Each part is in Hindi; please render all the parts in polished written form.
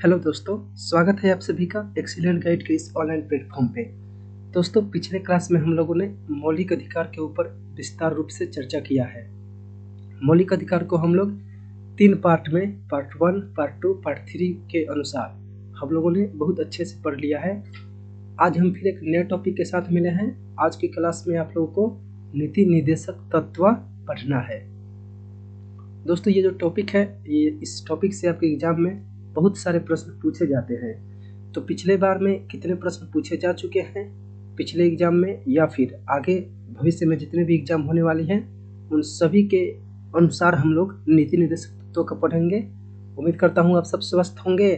हेलो दोस्तों, स्वागत है आप सभी का एक्सीलेंट गाइड के इस ऑनलाइन प्लेटफॉर्म पे। दोस्तों, पिछले क्लास में हम लोगों ने मौलिक अधिकार के ऊपर विस्तार रूप से चर्चा किया है। मौलिक अधिकार को हम लोग 3 पार्ट में, पार्ट 1, पार्ट 2, पार्ट 3 के अनुसार हम लोगों ने बहुत अच्छे से पढ़ लिया है। आज हम फिर एक नए टॉपिक के साथ मिले हैं। आज की क्लास में आप लोगों को नीति निर्देशक तत्व पढ़ना है। दोस्तों, ये जो टॉपिक है, ये इस टॉपिक से आपके एग्जाम में बहुत सारे प्रश्न पूछे जाते हैं। तो पिछले बार में कितने प्रश्न पूछे जा चुके हैं पिछले एग्जाम में, या फिर आगे भविष्य में जितने भी एग्जाम होने वाली हैं, उन सभी के अनुसार हम लोग नीति निर्देशक तत्वों का पढ़ेंगे। उम्मीद करता हूँ आप सब स्वस्थ होंगे।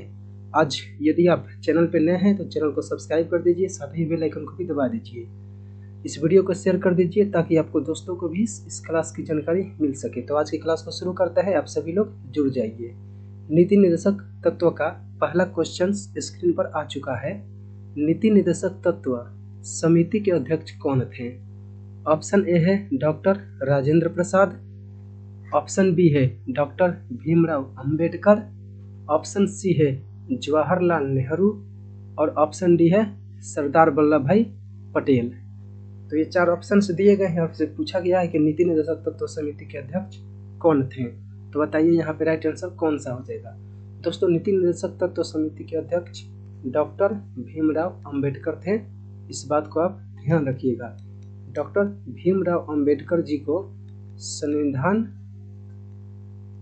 आज यदि आप चैनल पर नए हैं तो चैनल को सब्सक्राइब कर दीजिए, साथ ही बेल आइकन को भी दबा दीजिए। इस वीडियो को शेयर कर दीजिए ताकि आपको दोस्तों को भी इस क्लास की जानकारी मिल सके। तो आज की क्लास को शुरू करते हैं, आप सभी लोग जुड़ जाइए। नीति निर्देशक तत्व का पहला क्वेश्चन स्क्रीन पर आ चुका है। नीति निर्देशक तत्व समिति के अध्यक्ष कौन थे? ऑप्शन ए है doctor Rajendra Prasad, option B है doctor Bhimrao Ambedkar, option C है जवाहरलाल नेहरू और ऑप्शन डी है सरदार वल्लभ भाई पटेल। तो ये 4 ऑप्शन दिए गए हैं। आपसे पूछा गया है कि नीति निर्देशक तत्व समिति के अध्यक्ष कौन थे, तो बताइए यहाँ पे राइट आंसर कौन सा हो जाएगा। दोस्तों, नीति निर्देशक तत्व समिति के अध्यक्ष डॉक्टर भीमराव अंबेडकर थे। इस बात को आप ध्यान रखिएगा। डॉक्टर भीमराव अंबेडकर जी को संविधान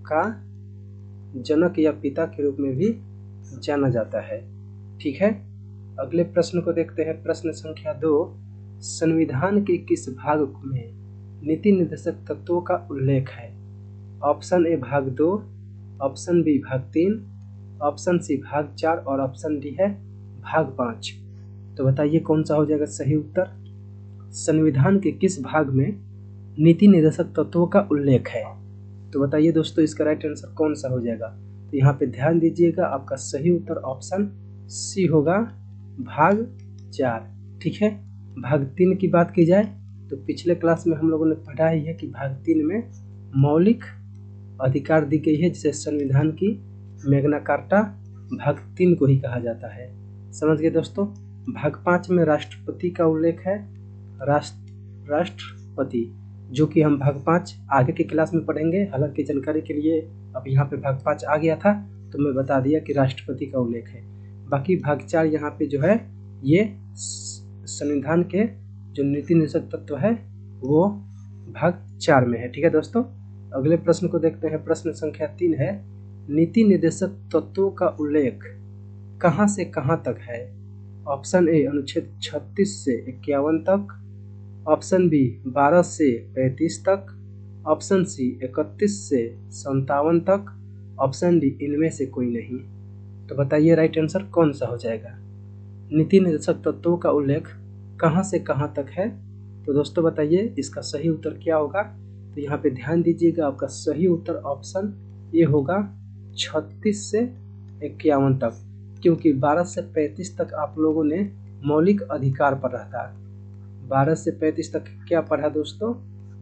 का जनक या पिता के रूप में भी जाना जाता है। ठीक है, अगले प्रश्न को देखते हैं। प्रश्न संख्या 2, संविधान के किस भाग में नीति निर्देशक तत्वों का उल्लेख है? ऑप्शन ए भाग 2, ऑप्शन बी भाग 3, ऑप्शन सी भाग 4 और ऑप्शन डी है भाग 5। तो बताइए कौन सा हो जाएगा सही उत्तर। संविधान के किस भाग में नीति निर्देशक तत्वों का उल्लेख है? तो बताइए दोस्तों, इसका राइट आंसर कौन सा हो जाएगा। तो यहाँ पे ध्यान दीजिएगा, आपका सही उत्तर ऑप्शन सी होगा, भाग 4। ठीक है, भाग 3 की बात की जाए तो पिछले क्लास में हम लोगों ने पढ़ा ही है कि भाग 3 में मौलिक अधिकार दी गई है, जिसे संविधान की मैग्ना कार्टा भाग 3 को ही कहा जाता है। समझ गए दोस्तों। भाग 5 में राष्ट्रपति का उल्लेख है। राष्ट्रपति, जो कि हम भाग 5 आगे की क्लास में पढ़ेंगे। हालांकि जानकारी के लिए अब यहाँ पे भाग 5 आ गया था तो मैं बता दिया कि राष्ट्रपति का उल्लेख है। बाकी भाग 4 यहाँ पे जो है, ये संविधान के जो नीति निर्देशक तत्व है वो भाग 4 में है। ठीक है दोस्तों, अगले प्रश्न को देखते हैं। प्रश्न संख्या 3 है, नीति निर्देशक तत्वों का उल्लेख कहां से कहां तक है? ऑप्शन ए अनुच्छेद 36 से 51 तक, ऑप्शन बी 12 से 35 तक, ऑप्शन सी 31 से 57 तक, ऑप्शन डी इनमें से कोई नहीं। तो बताइए राइट आंसर कौन सा हो जाएगा। नीति निर्देशक तत्वों का उल्लेख कहां से कहां तक है? तो दोस्तों बताइए इसका सही उत्तर क्या होगा। तो यहाँ पे ध्यान दीजिएगा, आपका सही उत्तर ऑप्शन ए होगा, 36 से 51 तक, क्योंकि 12 से 35 तक आप लोगों ने मौलिक अधिकार पढ़ा था। 12 से 35 तक क्या पढ़ा दोस्तों?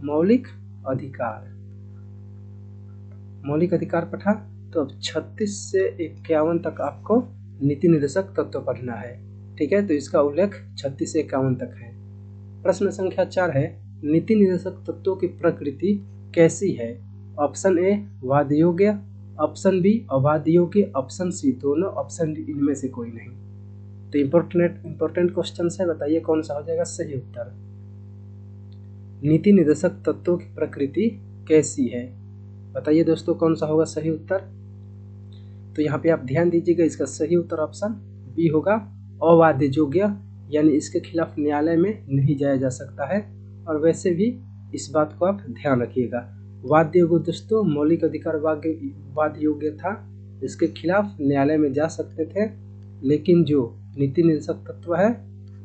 मौलिक अधिकार। मौलिक अधिकार पढ़ा। तो अब 36 से 51 तक आपको नीति निर्देशक तत्व पढ़ना है। ठीक है, तो इसका उल्लेख 36 से 51 तक है। प्रश्न संख्या 4 है, नीति निर्देशक तत्वों की प्रकृति कैसी है? ऑप्शन ए वाद योग्य, ऑप्शन बी अवाद योग्य, ऑप्शन सी दोनों, ऑप्शन डी इनमें से कोई नहीं। तो इंपॉर्टेंट क्वेश्चन है, बताइए कौन सा हो जाएगा सही उत्तर। नीति निर्देशक तत्वों की प्रकृति कैसी है? बताइए दोस्तों कौन सा होगा सही उत्तर। तो यहाँ पे आप ध्यान दीजिएगा, इसका सही उत्तर ऑप्शन बी होगा, अवाद योग्य, यानी इसके खिलाफ न्यायालय में नहीं जाया जा सकता है। और वैसे भी इस बात को आप ध्यान रखिएगा, वाद योग्य दोस्तों, मौलिक अधिकार वाद योग्य था, इसके खिलाफ न्यायालय में जा सकते थे। लेकिन जो नीति निर्देशक तत्व है,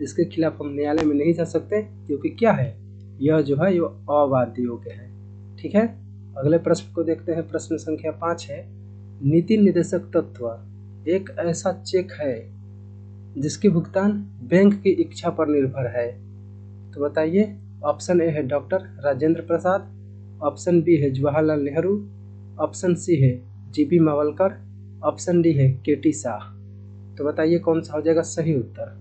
इसके खिलाफ हम न्यायालय में नहीं जा सकते, क्योंकि क्या है, यह जो है ये अवाद योग्य है। ठीक है, अगले प्रश्न को देखते हैं। प्रश्न संख्या 5 है, नीति निर्देशक तत्व एक ऐसा चेक है जिसकी भुगतान बैंक की इच्छा पर निर्भर है। तो बताइए, ऑप्शन ए है doctor Rajendra Prasad, option B है जवाहरलाल नेहरू, ऑप्शन सी है जीबी मावलकर, ऑप्शन डी है केटी शाह। तो बताइए कौन सा हो जाएगा सही उत्तर।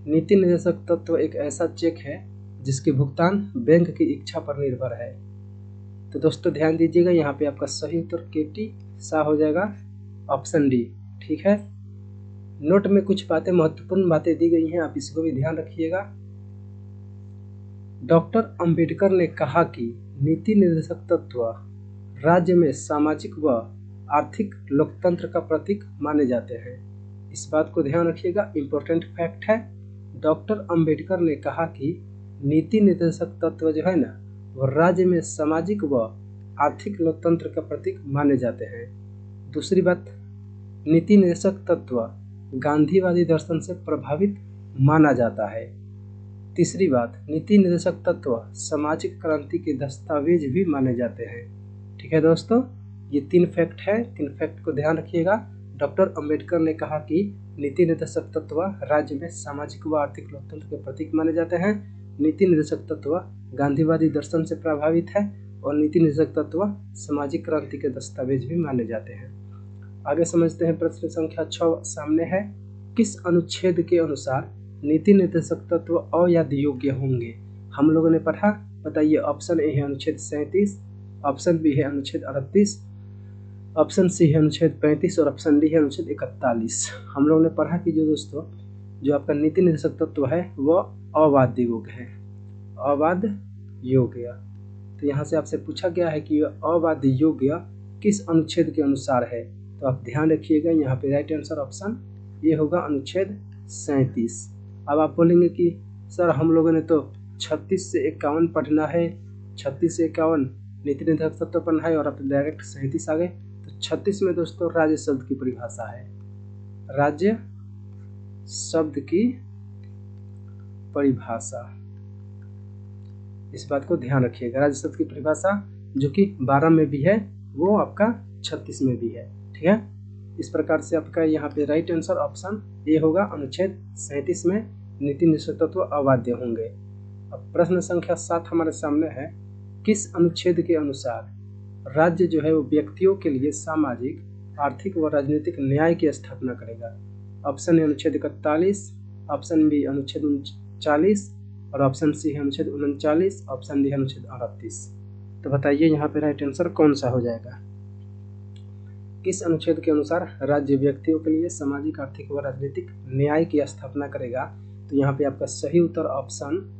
नीति निर्देशक तत्व एक ऐसा चेक है जिसके भुगतान बैंक की इच्छा पर निर्भर है। तो दोस्तों ध्यान दीजिएगा, यहाँ पे आपका सही उत्तर केटी शाह हो जाएगा, ऑप्शन डी। ठीक है, नोट में कुछ बातें, महत्वपूर्ण बातें दी गई हैं, आप इसको भी ध्यान रखिएगा। डॉक्टर अंबेडकर ने कहा कि नीति निर्देशक तत्व राज्य में सामाजिक व आर्थिक लोकतंत्र का प्रतीक माने जाते हैं। इस बात को ध्यान रखिएगा, इंपॉर्टेंट फैक्ट है। डॉक्टर अंबेडकर ने कहा कि नीति निर्देशक तत्व जो है ना, वो राज्य में सामाजिक व आर्थिक लोकतंत्र का प्रतीक माने जाते हैं। दूसरी बात, नीति निर्देशक तत्व गांधीवादी दर्शन से प्रभावित माना जाता है। तीसरी बात, नीति निर्देशक तत्व सामाजिक क्रांति के दस्तावेज भी माने जाते हैं। ठीक है दोस्तों, ये 3 फैक्ट है, 3 फैक्ट को ध्यान रखिएगा। डॉक्टर अंबेडकर ने कहा कि नीति निर्देशक तत्व राज्य में सामाजिक व आर्थिक लोकतंत्र के प्रतीक माने जाते हैं। नीति निर्देशक तत्व गांधीवादी दर्शन से प्रभावित है और नीति निर्देशक तत्व सामाजिक क्रांति के दस्तावेज भी माने जाते हैं। आगे समझते हैं, प्रश्न संख्या 6 सामने है। किस अनुच्छेद के अनुसार नीति निर्देशक तत्व अयाद योग्य होंगे? हम लोगों ने पढ़ा, बताइए। ऑप्शन ए है अनुच्छेद 37, ऑप्शन बी है अनुच्छेद 38, ऑप्शन सी है अनुच्छेद 35 और ऑप्शन डी है अनुच्छेद 41। हम लोगों ने पढ़ा कि जो दोस्तों जो आपका नीति निर्देशक तत्व है वह अवाद योग्य है, अवाद योग्य। तो यहाँ से आपसे पूछा गया है कि अवाद योग्य किस अनुच्छेद के अनुसार है, तो आप ध्यान रखिएगा, यहाँ पे राइट आंसर ऑप्शन ये होगा अनुच्छेद 37। अब आप बोलेंगे कि सर हम लोगों ने तो 36 से 51 पढ़ना है, 36 से 51 नीति निर्देशक तत्व पढ़ना है और आप डायरेक्ट 37 आ गए। तो 36 में दोस्तों राज्य शब्द की परिभाषा है, राज्य शब्द की परिभाषा, इस बात को ध्यान रखिएगा। राज्य शब्द की परिभाषा जो कि 12 में भी है वो आपका 36 में भी है। ठीक है, इस प्रकार से आपका यहाँ पे राइट आंसर ऑप्शन ए होगा, अनुच्छेद 37 में नीति निर्देशक तत्व अवाद्य होंगे। अब प्रश्न संख्या 7 हमारे सामने है। किस अनुच्छेद के अनुसार राज्य जो है वो व्यक्तियों के लिए सामाजिक, आर्थिक व राजनीतिक न्याय की स्थापना करेगा? ऑप्शन ए अनुच्छेद 41, ऑप्शन बी अनुच्छेद 39 और ऑप्शन सी है अनुच्छेद 39, ऑप्शन डी है अनुच्छेद 38। तो बताइए यहाँ पे राइट आंसर कौन सा हो जाएगा? किस अनुच्छेद के अनुसार राज्य व्यक्तियों के लिए सामाजिक, आर्थिक व राजनीतिक न्याय की स्थापना करेगा? तो यहाँ पे आपका सही उत्तर ऑप्शन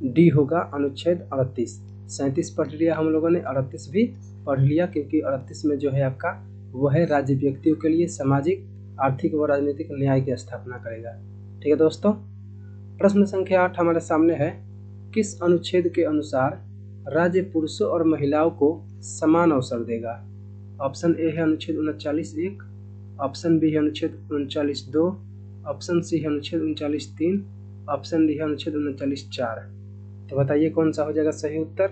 डी होगा, अनुच्छेद 38। 37 पढ़ लिया हम लोगों ने, 38 भी पढ़ लिया, क्योंकि 38 में जो है आपका वो है राज्य व्यक्तियों के लिए सामाजिक, आर्थिक व राजनीतिक न्याय की स्थापना करेगा। ठीक है दोस्तों, प्रश्न संख्या 8 हमारे सामने है। किस अनुच्छेद के अनुसार राज्य पुरुषों और महिलाओं को समान अवसर देगा? ऑप्शन ए है अनुच्छेद 39(1), ऑप्शन बी है अनुच्छेद 39(2), ऑप्शन सी है अनुच्छेद 39(3), ऑप्शन डी है अनुच्छेद 39(4). तो बताइए कौन सा हो जाएगा सही उत्तर?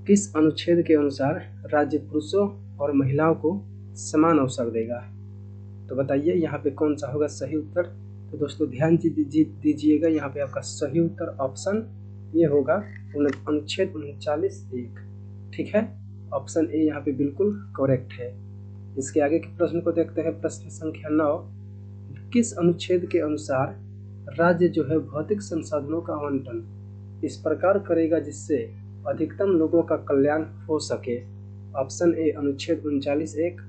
किस अनुच्छेद के अनुसार राज्य पुरुषों और महिलाओं को समान अवसर देगा? तो बताइए यहाँ पे कौन सा होगा सही उत्तर? तो दोस्तों ध्यान दीजिएगा, यहाँ पे आपका सही उत्तर ऑप्शन ये होगा, अनुच्छेद 39(1). ठीक है, ऑप्शन ए यहाँ पे बिल्कुल करेक्ट है। इसके आगे के प्रश्न को देखते हैं, प्रश्न संख्या 9। किस अनुच्छेद के अनुसार राज्य जो है भौतिक संसाधनों का आवंटन इस प्रकार करेगा जिससे अधिकतम लोगों का कल्याण हो सके? ऑप्शन ए अनुच्छेद 39(1),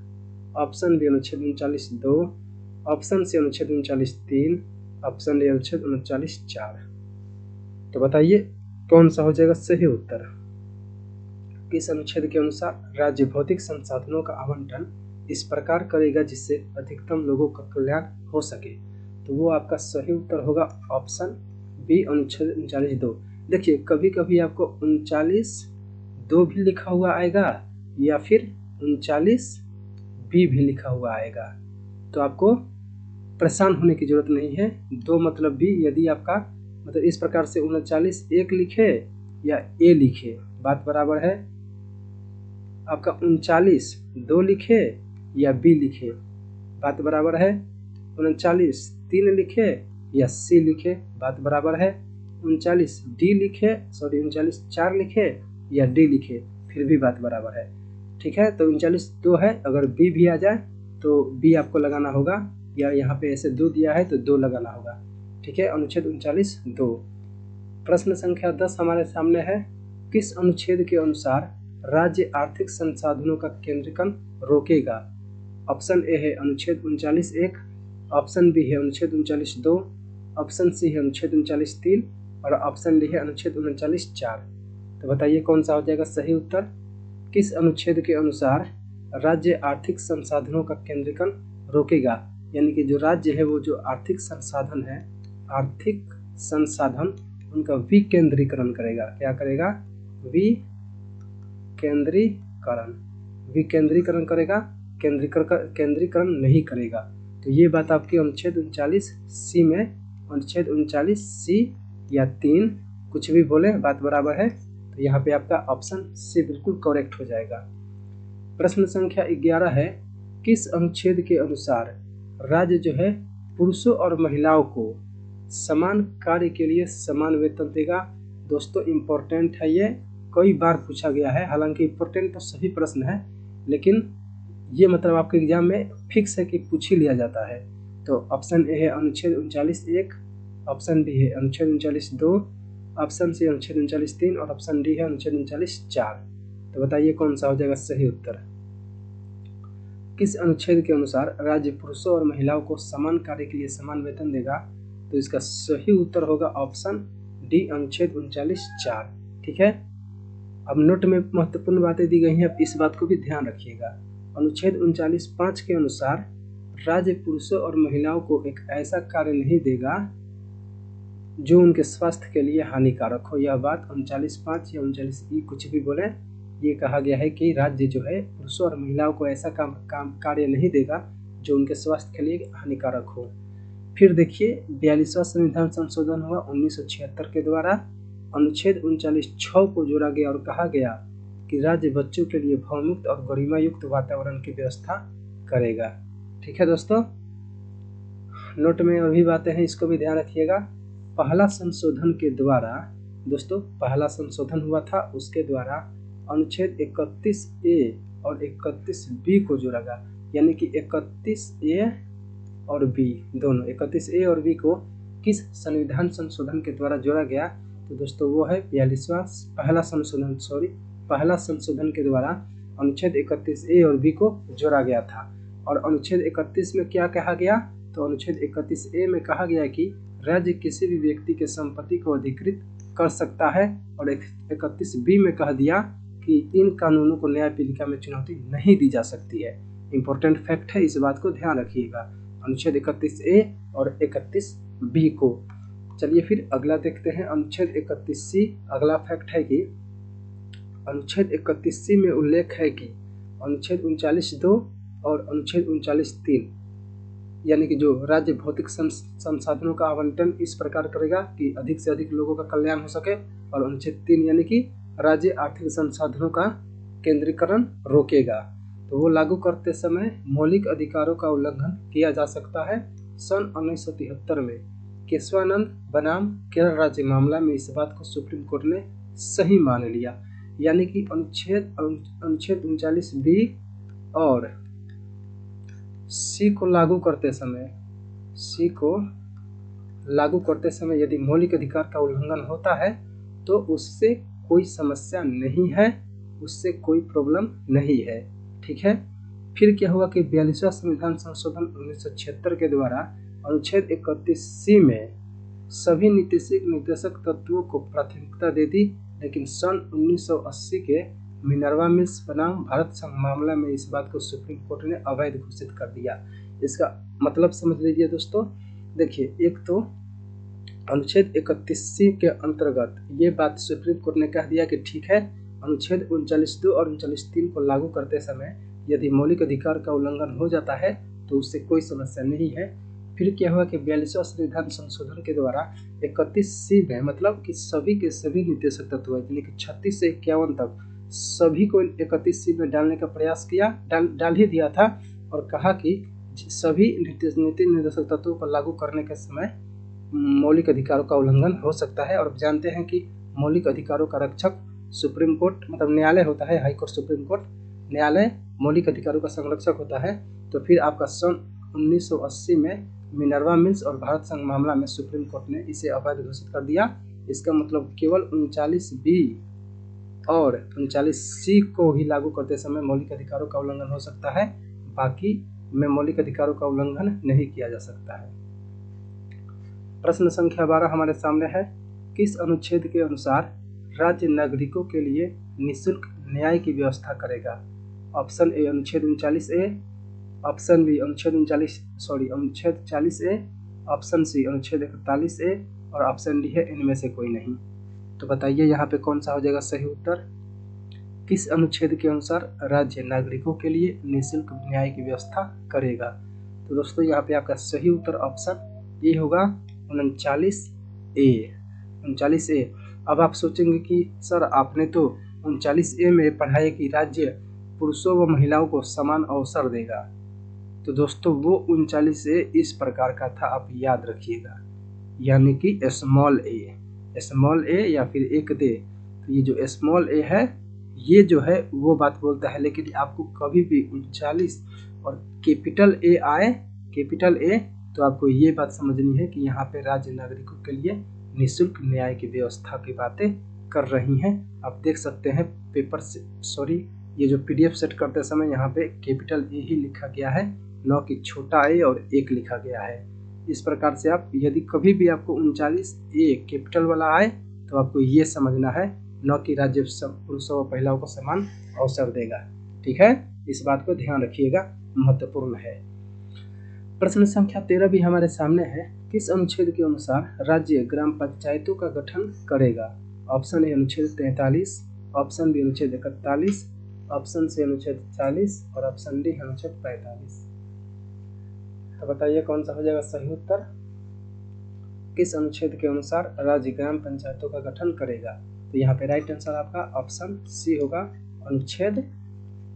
ऑप्शन बी अनुच्छेद 39(2), ऑप्शन सी अनुच्छेद 39(3), ऑप्शन डी अनुच्छेद 39(4). तो बताइए कौन सा हो जाएगा सही उत्तर? किस अनुच्छेद के अनुसार राज्य भौतिक संसाधनों का आवंटन इस प्रकार करेगा जिससे अधिकतम लोगों का कल्याण हो सके? तो वो आपका सही उत्तर होगा ऑप्शन बी, अनुच्छेद 39(2). देखिए कभी कभी आपको 39(2) भी लिखा हुआ आएगा या फिर 39(b) भी लिखा हुआ आएगा, तो आपको परेशान होने की जरूरत नहीं है। 2 मतलब भी, यदि आपका मतलब इस प्रकार से 39(1) लिखे या ए लिखे, बात बराबर है। आपका 39(2) लिखे या बी लिखे, बात बराबर है। 39(3) लिखे या सी लिखे, बात बराबर है। 39(4) लिखे या डी लिखे, फिर भी बात बराबर है। ठीक है, तो 39(2) है, अगर बी भी आ जाए तो बी आपको लगाना होगा, या यहाँ पे ऐसे 2 दिया है तो 2 लगाना होगा। ठीक है, अनुच्छेद 39 2। प्रश्न संख्या 10 हमारे सामने है, किस अनुच्छेद के अनुसार राज्य आर्थिक संसाधनों का केंद्रीकरण रोकेगा? ऑप्शन ए है अनुच्छेद 39 1, ऑप्शन बी है अनुच्छेद 39 2, ऑप्शन सी है अनुच्छेद 39 3 और ऑप्शन डी है अनुच्छेद 39 4। तो बताइए कौन सा हो जाएगा सही उत्तर। किस अनुच्छेद के अनुसार राज्य आर्थिक संसाधनों का केंद्रीकरण रोकेगा? यानी कि जो राज्य है वो जो आर्थिक संसाधन है, आर्थिक संसाधन उनका विकेंद्रीकरण करेगा। क्या करेगा? विकेंद्रीकरण। विकेंद्रीकरण करेगा, केंद्रीकरण नहीं करेगा। तो ये बात आपकी अनुच्छेद 39 सी में, अनुच्छेद 39 सी या 3 कुछ भी बोले बात बराबर है। तो यहाँ पे आपका ऑप्शन सी बिल्कुल करेक्ट हो जाएगा। प्रश्न संख्या 11 है, किस अनुच्छेद के अनुसार राज्य जो है पुरुषों और महिलाओं को समान कार्य के लिए समान वेतन देगा? दोस्तों इम्पोर्टेंट है, ये कई बार पूछा गया है। हालांकि इम्पोर्टेंट तो सभी प्रश्न है, लेकिन ये मतलब आपके एग्जाम में फिक्स है कि पूछ ही लिया जाता है। तो ऑप्शन ए है अनुच्छेद 39 1, ऑप्शन बी है अनुच्छेद 39 2, ऑप्शन सी अनुच्छेद 39 3 और ऑप्शन डी है अनुच्छेद 39 4। तो बताइए कौन सा हो जाएगा सही उत्तर। किस अनुच्छेद के अनुसार राज्य पुरुषों और महिलाओं को समान कार्य के लिए समान वेतन देगा? तो इसका सही उत्तर होगा ऑप्शन डी अनुच्छेद 39 4। ठीक है, अब नोट में महत्वपूर्ण बातें दी गई हैं, अब इस बात को भी ध्यान रखिएगा। अनुच्छेद 39 5 के अनुसार राज्य पुरुषों और महिलाओं को एक ऐसा कार्य नहीं देगा जो उनके स्वास्थ्य के लिए हानिकारक हो। यह बात 39 5 या 39 ई कुछ भी बोले, ये कहा गया है कि राज्य जो है पुरुषों और महिलाओं को ऐसा कार्य नहीं देगा जो उनके स्वास्थ्य के लिए हानिकारक हो। फिर देखिए 42वां संविधान संशोधन हुआ 1976 के द्वारा। अनुच्छेद 39 6 को जोड़ा गया और कहा गया कि राज्य बच्चों के लिए भयमुक्त और गरिमा युक्त वातावरण की व्यवस्था करेगा। ठीक है दोस्तों, नोट में और भी बातें हैं, इसको भी ध्यान रखिएगा। पहला संशोधन के द्वारा, दोस्तों पहला संशोधन हुआ था, उसके द्वारा अनुच्छेद 31 ए और 31 बी को जोड़ा गया। यानी कि 31 ए और बी दोनों, 31 ए और बी को किस संविधान संशोधन के द्वारा जोड़ा गया? तो दोस्तों वो है 42वां पहला संशोधन के द्वारा अनुच्छेद 31 ए और बी को जोड़ा गया था। और अनुच्छेद 31 में क्या कहा गया? तो अनुच्छेद 31 ए में कहा गया कि राज्य किसी भी व्यक्ति के संपत्ति को अधिकृत कर सकता है, और 31 बी में कह दिया कि इन कानूनों को न्यायपालिका में चुनौती नहीं दी जा सकती है। इंपॉर्टेंट फैक्ट है, इस बात को ध्यान रखिएगा, अनुच्छेद 31 ए और 31 बी को। चलिए फिर अगला देखते हैं, अनुच्छेद 31 सी। अगला फैक्ट है कि अनुच्छेद 31 सी में उल्लेख है कि अनुच्छेद 39 2 और अनुच्छेद 39 3 यानी कि जो राज्य भौतिक संसाधनों का आवंटन इस प्रकार करेगा कि अधिक से अधिक लोगों का कल्याण हो सके, और अनुच्छेद 3 यानी कि राज्य आर्थिक संसाधनों का केंद्रीकरण रोकेगा। तो वो लागू करते समय मौलिक अधिकारों का उल्लंघन किया जा सकता है। सन 1973 में केशवानंद बनाम केरल राज्य मामला में इस बात को सुप्रीम कोर्ट ने सही मान लिया। यानी कि अनुच्छेद 39 बी और सी को लागू करते समय यदि मौलिक अधिकार का उल्लंघन होता है तो उससे कोई समस्या नहीं है, उससे कोई प्रॉब्लम नहीं है। ठीक है, फिर क्या हुआ कि 42वां संविधान संशोधन 1976 के द्वारा अनुच्छेद 31 सी में सभी निर्देशक तत्वों को प्राथमिकता दे दी, लेकिन सन 1980 के मिनर्वा मिल्स बनाम भारत संघ मामला में इस बात को सुप्रीम कोर्ट ने अवैध घोषित कर दिया। इसका मतलब समझ लीजिए दोस्तों। देखिए, एक तो अनुच्छेद 31 के अंतर्गत ये बात सुप्रीम कोर्ट ने कह दिया कि ठीक है, अनुच्छेद 39 2 और 39 3 को लागू करते समय यदि मौलिक अधिकार का उल्लंघन हो जाता है तो उससे कोई समस्या नहीं है। फिर क्या हुआ कि 42वां संविधान संशोधन के द्वारा 31 सी में मतलब कि सभी के सभी निर्देशक तत्व यानी कि 36 से 51 तक सभी को 31 सी में डालने का प्रयास किया, डाल ही दिया था, और कहा कि सभी नीति निर्देशक तत्वों को लागू करने के समय मौलिक अधिकारों का उल्लंघन हो सकता है। और जानते हैं कि मौलिक अधिकारों का रक्षक सुप्रीम कोर्ट मतलब न्यायालय होता है, हाई कोर्ट सुप्रीम कोर्ट न्यायालय मौलिक अधिकारों का संरक्षक होता है। तो फिर आपका सन 1980 में मिनर्वा मिल्स और भारत संघ मामला में सुप्रीम कोर्ट ने इसे अवैध घोषित कर दिया। इसका मतलब केवल 39B और 39C को ही लागू करते समय मौलिक अधिकारों का उल्लंघन हो सकता है, बाकी में मौलिक अधिकारों का उल्लंघन नहीं किया जा सकता है। प्रश्न संख्या 12 हमारे सामने है, किस अनुच्छेद के अनुसार राज्य नागरिकों के लिए निःशुल्क न्याय की व्यवस्था करेगा? ऑप्शन ए अनुच्छेद 39A, ऑप्शन बी अनुच्छेद 40A, ऑप्शन सी अनुच्छेद 41A और ऑप्शन डी है इनमें से कोई नहीं। तो बताइए यहाँ पे कौन सा हो जाएगा सही उत्तर? किस अनुच्छेद के अनुसार राज्य नागरिकों के लिए निःशुल्क न्याय की व्यवस्था करेगा? तो दोस्तों यहाँ पे आपका सही उत्तर ऑप्शन ए होगा 39A। अब आप सोचेंगे कि सर आपने तो 39A में पढ़ा है कि राज्य पुरुषों व महिलाओं को समान अवसर देगा। तो दोस्तों वो 39A इस प्रकार का था, आप याद रखिएगा, यानी कि स्मॉल ए या फिर एक दे। तो ये जो स्मॉल ए है ये जो है वो बात बोलता है, लेकिन आपको कभी भी 39 और कैपिटल ए आए, कैपिटल ए, तो आपको ये बात समझनी है कि यहाँ पे राज्य नागरिकों के लिए निःशुल्क न्याय की व्यवस्था की बातें कर रही हैं। आप देख सकते हैं पेपर से, ये जो PDF सेट करते समय यहाँ पे कैपिटल ए ही लिखा गया है, न कि छोटा ए और एक लिखा गया है। इस प्रकार से आप यदि कभी भी आपको 39A कैपिटल वाला आए तो आपको ये समझना है न कि राज्य पुरुषों व महिलाओं को समान अवसर देगा। ठीक है, इस बात को ध्यान रखिएगा, महत्वपूर्ण है। प्रश्न संख्या 13 भी हमारे सामने है, किस अनुच्छेद के अनुसार राज्य ग्राम पंचायतों का गठन करेगा? ऑप्शन ए अनुच्छेद 43, ऑप्शन बी अनुच्छेद 41, ऑप्शन सी अनुच्छेद 40 और ऑप्शन डी अनुच्छेद 45। तो बताइए कौन सा हो जाएगा सही उत्तर? किस अनुच्छेद के अनुसार राज्य ग्राम पंचायतों का गठन करेगा? तो यहाँ पे राइट आंसर आपका ऑप्शन सी होगा, अनुच्छेद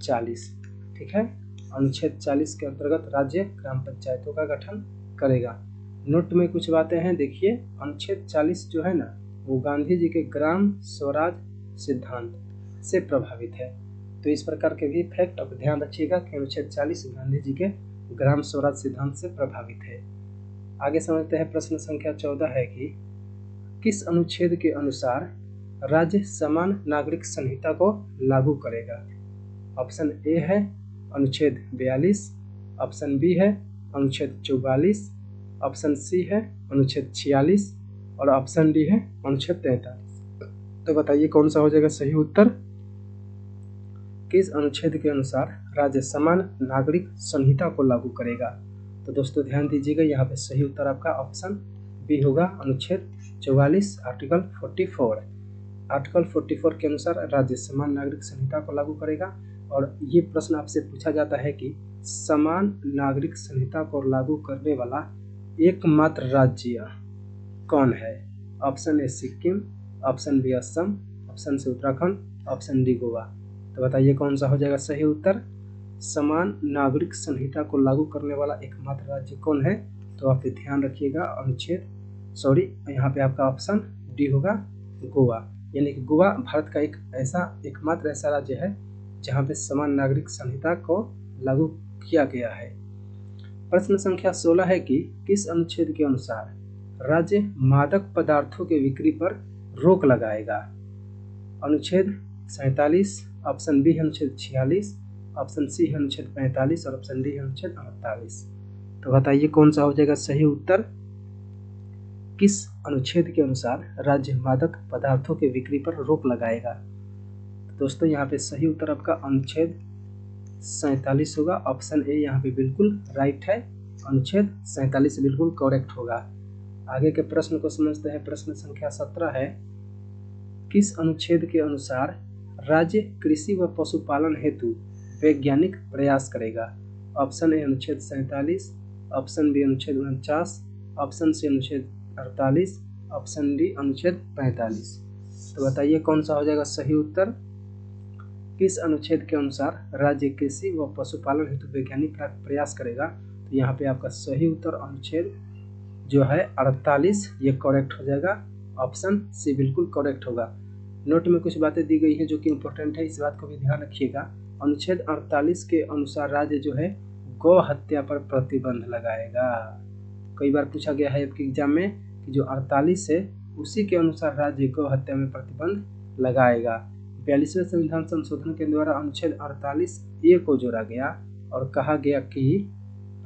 40। ठीक है, अनुच्छेद 40 के अंतर्गत राज्य ग्राम पंचायतों का गठन करेगा। नोट में कुछ बातें हैं, देखिए अनुच्छेद 40 जो है ना वो गांधी जी के ग्राम स्वराज सिद्धांत से प्रभावित है। तो इस प्रकार के भी फैक्ट आप ध्यान रखिएगा कि अनुच्छेद 40 गांधी जी के ग्राम स्वराज सिद्धांत से प्रभावित है। आगे समझते हैं, प्रश्न संख्या 14 है कि किस अनुच्छेद के अनुसार राज्य समान नागरिक संहिता को लागू करेगा? ऑप्शन ए है अनुच्छेद 42, ऑप्शन बी है अनुच्छेद 44, ऑप्शन सी है अनुच्छेद 46 और ऑप्शन डी है अनुच्छेद 43। तो बताइए कौन सा हो जाएगा सही उत्तर? किस अनुच्छेद के अनुसार राज्य समान नागरिक संहिता को लागू करेगा? तो दोस्तों ध्यान दीजिएगा, यहाँ पे सही उत्तर आपका ऑप्शन बी होगा, अनुच्छेद 44 आर्टिकल 44। आर्टिकल 44 के अनुसार राज्य समान नागरिक संहिता को लागू करेगा। और ये प्रश्न आपसे पूछा जाता है कि समान नागरिक संहिता को लागू करने वाला एकमात्र राज्य कौन है? Option A Sikkim, option B Assam, option C Uttarakhand, option D Goa. तो बताइए कौन सा हो जाएगा सही उत्तर? समान नागरिक संहिता को लागू करने वाला एकमात्र राज्य कौन है? तो आप ध्यान रखिएगा, यहाँ पे आपका ऑप्शन डी होगा, गोवा। यानी कि गोवा भारत का एकमात्र ऐसा राज्य है जहाँ पे समान नागरिक संहिता को लागू किया गया है। प्रश्न संख्या 16 है कि किस अनुच्छेद के अनुसार राज्य मादक पदार्थों के बिक्री पर रोक लगाएगा? अनुच्छेद 47, ऑप्शन बी अनुच्छेद 46, ऑप्शन सी है अनुच्छेद 45 और ऑप्शन डी है अनुच्छेद 48। तो बताइए कौन सा हो जाएगा सही उत्तर? किस अनुच्छेद के अनुसार राज्य मादक पदार्थों के बिक्री पर रोक लगाएगा? तो दोस्तों यहाँ पे सही उत्तर आपका अनुच्छेद 47 होगा। ऑप्शन ए यहाँ पे बिल्कुल राइट है, अनुच्छेद 47 बिल्कुल करेक्ट होगा। आगे के प्रश्न को समझते हैं। प्रश्न संख्या 17 है, किस अनुच्छेद के अनुसार राज्य कृषि व पशुपालन हेतु वैज्ञानिक प्रयास करेगा? ऑप्शन ए अनुच्छेद 47, ऑप्शन बी अनुच्छेद 49, ऑप्शन सी अनुच्छेद 48, ऑप्शन डी अनुच्छेद 45। तो बताइए कौन सा हो जाएगा सही उत्तर? किस अनुच्छेद के अनुसार राज्य कृषि व पशुपालन हेतु वैज्ञानिक प्रयास करेगा? तो यहाँ पे आपका सही उत्तर अनुच्छेद जो है 48 ये करेक्ट हो जाएगा। ऑप्शन सी बिल्कुल करेक्ट होगा। नोट में कुछ बातें दी गई है जो कि इम्पोर्टेंट है, इस बात को भी ध्यान रखिएगा। अनुच्छेद 48 के अनुसार राज्य जो है गौ हत्या पर प्रतिबंध लगाएगा। कई बार पूछा गया है आपके एग्जाम में कि जो 48 है उसी के अनुसार राज्य गौ हत्या में प्रतिबंध लगाएगा। 42वें संविधान संशोधन के द्वारा अनुच्छेद 48A को जोड़ा गया और कहा गया कि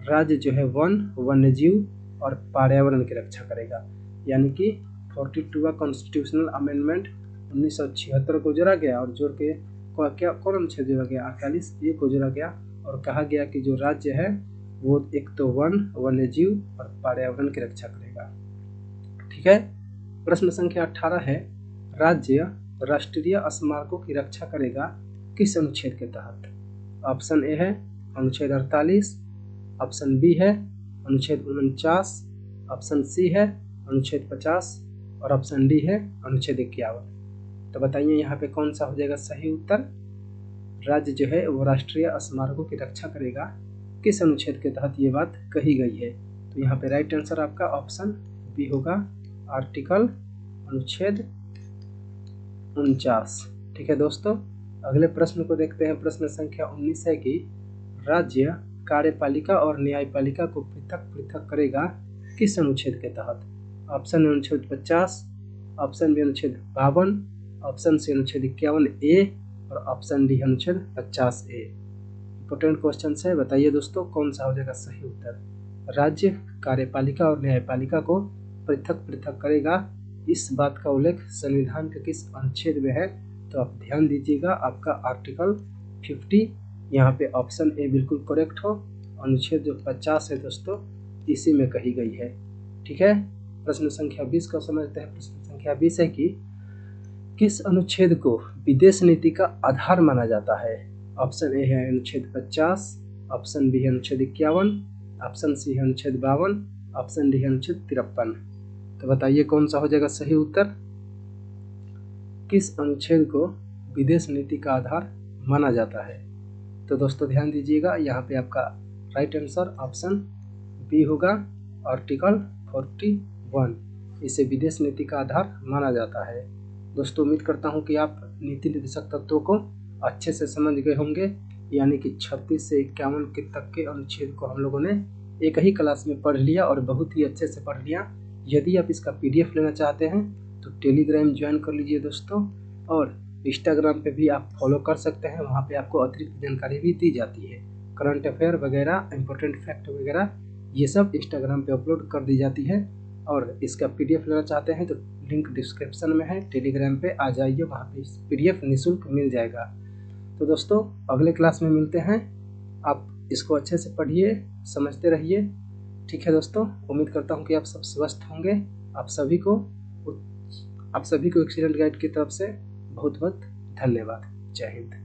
राज्य जो है वन, वन्यजीव और पर्यावरण की रक्षा करेगा। यानी कि 42वां कॉन्स्टिट्यूशनल अमेंडमेंट 1976 को जोड़ा गया और जोड़ के क्या कौन अनुच्छेद जोड़ा गया, 48A को जोड़ा गया और कहा गया कि जो राज्य है वो एक तो वन, वन्यजीव और पर्यावरण की रक्षा करेगा। ठीक है। प्रश्न संख्या 18 है, राज्य राष्ट्रीय स्मारकों की रक्षा करेगा किस अनुच्छेद के तहत? ऑप्शन ए है अनुच्छेद 48, ऑप्शन बी है अनुच्छेद 49, ऑप्शन सी है अनुच्छेद 50 और ऑप्शन डी है अनुच्छेद 51। तो बताइए यहाँ पे कौन सा हो जाएगा सही उत्तर। राज्य जो है वो राष्ट्रीय स्मारकों की रक्षा करेगा किस अनुच्छेद के तहत ये बात कही गई है? तो यहाँ पे राइट आंसर आपका ऑप्शन बी होगा, आर्टिकल अनुच्छेद 49। ठीक है दोस्तों, अगले प्रश्न को देखते हैं। प्रश्न संख्या 19 है कि राज्य कार्यपालिका और न्यायपालिका को पृथक पृथक करेगा किस अनुच्छेद के तहत? ऑप्शन अनुच्छेद 50, ऑप्शन बी अनुच्छेद 52, ऑप्शन सी अनुच्छेद 51A और ऑप्शन डी अनुच्छेद 50A। इंपॉर्टेंट क्वेश्चन है, बताइए दोस्तों कौन सा हो जाएगा सही उत्तर। राज्य कार्यपालिका और न्यायपालिका को पृथक पृथक करेगा, इस बात का उल्लेख संविधान के किस अनुच्छेद में है? तो आप ध्यान दीजिएगा, आपका आर्टिकल 50, यहाँ पे ऑप्शन ए बिल्कुल करेक्ट हो। अनुच्छेद जो 50 है दोस्तों इसी में कही गई है। ठीक है। प्रश्न संख्या 20 को समझते हैं। प्रश्न संख्या 20 है कि किस अनुच्छेद को विदेश नीति का आधार माना जाता है? ऑप्शन ए है अनुच्छेद 50, ऑप्शन बी है अनुच्छेद 51, ऑप्शन सी है अनुच्छेद 52, ऑप्शन डी है अनुच्छेद 53। तो बताइए कौन सा हो जाएगा सही उत्तर। किस अनुच्छेद को विदेश नीति का आधार माना जाता है? तो दोस्तों ध्यान दीजिएगा, यहाँ पे आपका राइट आंसर ऑप्शन बी होगा, आर्टिकल 41, इसे विदेश नीति का आधार माना जाता है। दोस्तों उम्मीद करता हूँ कि आप नीति निर्देशक तत्वों को अच्छे से समझ गए होंगे, यानी कि 36 से 51 के तक के अनुच्छेद को हम लोगों ने एक ही क्लास में पढ़ लिया और बहुत ही अच्छे से पढ़ लिया। यदि आप इसका PDF लेना चाहते हैं तो टेलीग्राम ज्वाइन कर लीजिए दोस्तों, और इंस्टाग्राम पे भी आप फॉलो कर सकते हैं, वहाँ पे आपको अतिरिक्त जानकारी भी दी जाती है। करंट अफेयर वगैरह, इंपॉर्टेंट फैक्ट वगैरह ये सब इंस्टाग्राम पे अपलोड कर दी जाती है। और इसका PDF लेना चाहते हैं तो लिंक डिस्क्रिप्शन में है, टेलीग्राम पे आ जाइए, वहाँ पे PDF निःशुल्क मिल जाएगा। तो दोस्तों अगले क्लास में मिलते हैं, आप इसको अच्छे से पढ़िए, समझते रहिए। ठीक है दोस्तों, उम्मीद करता हूँ कि आप सब स्वस्थ होंगे। आप सभी को एक्सीलेंट गाइड की तरफ से बहुत बहुत धन्यवाद। जय हिंद।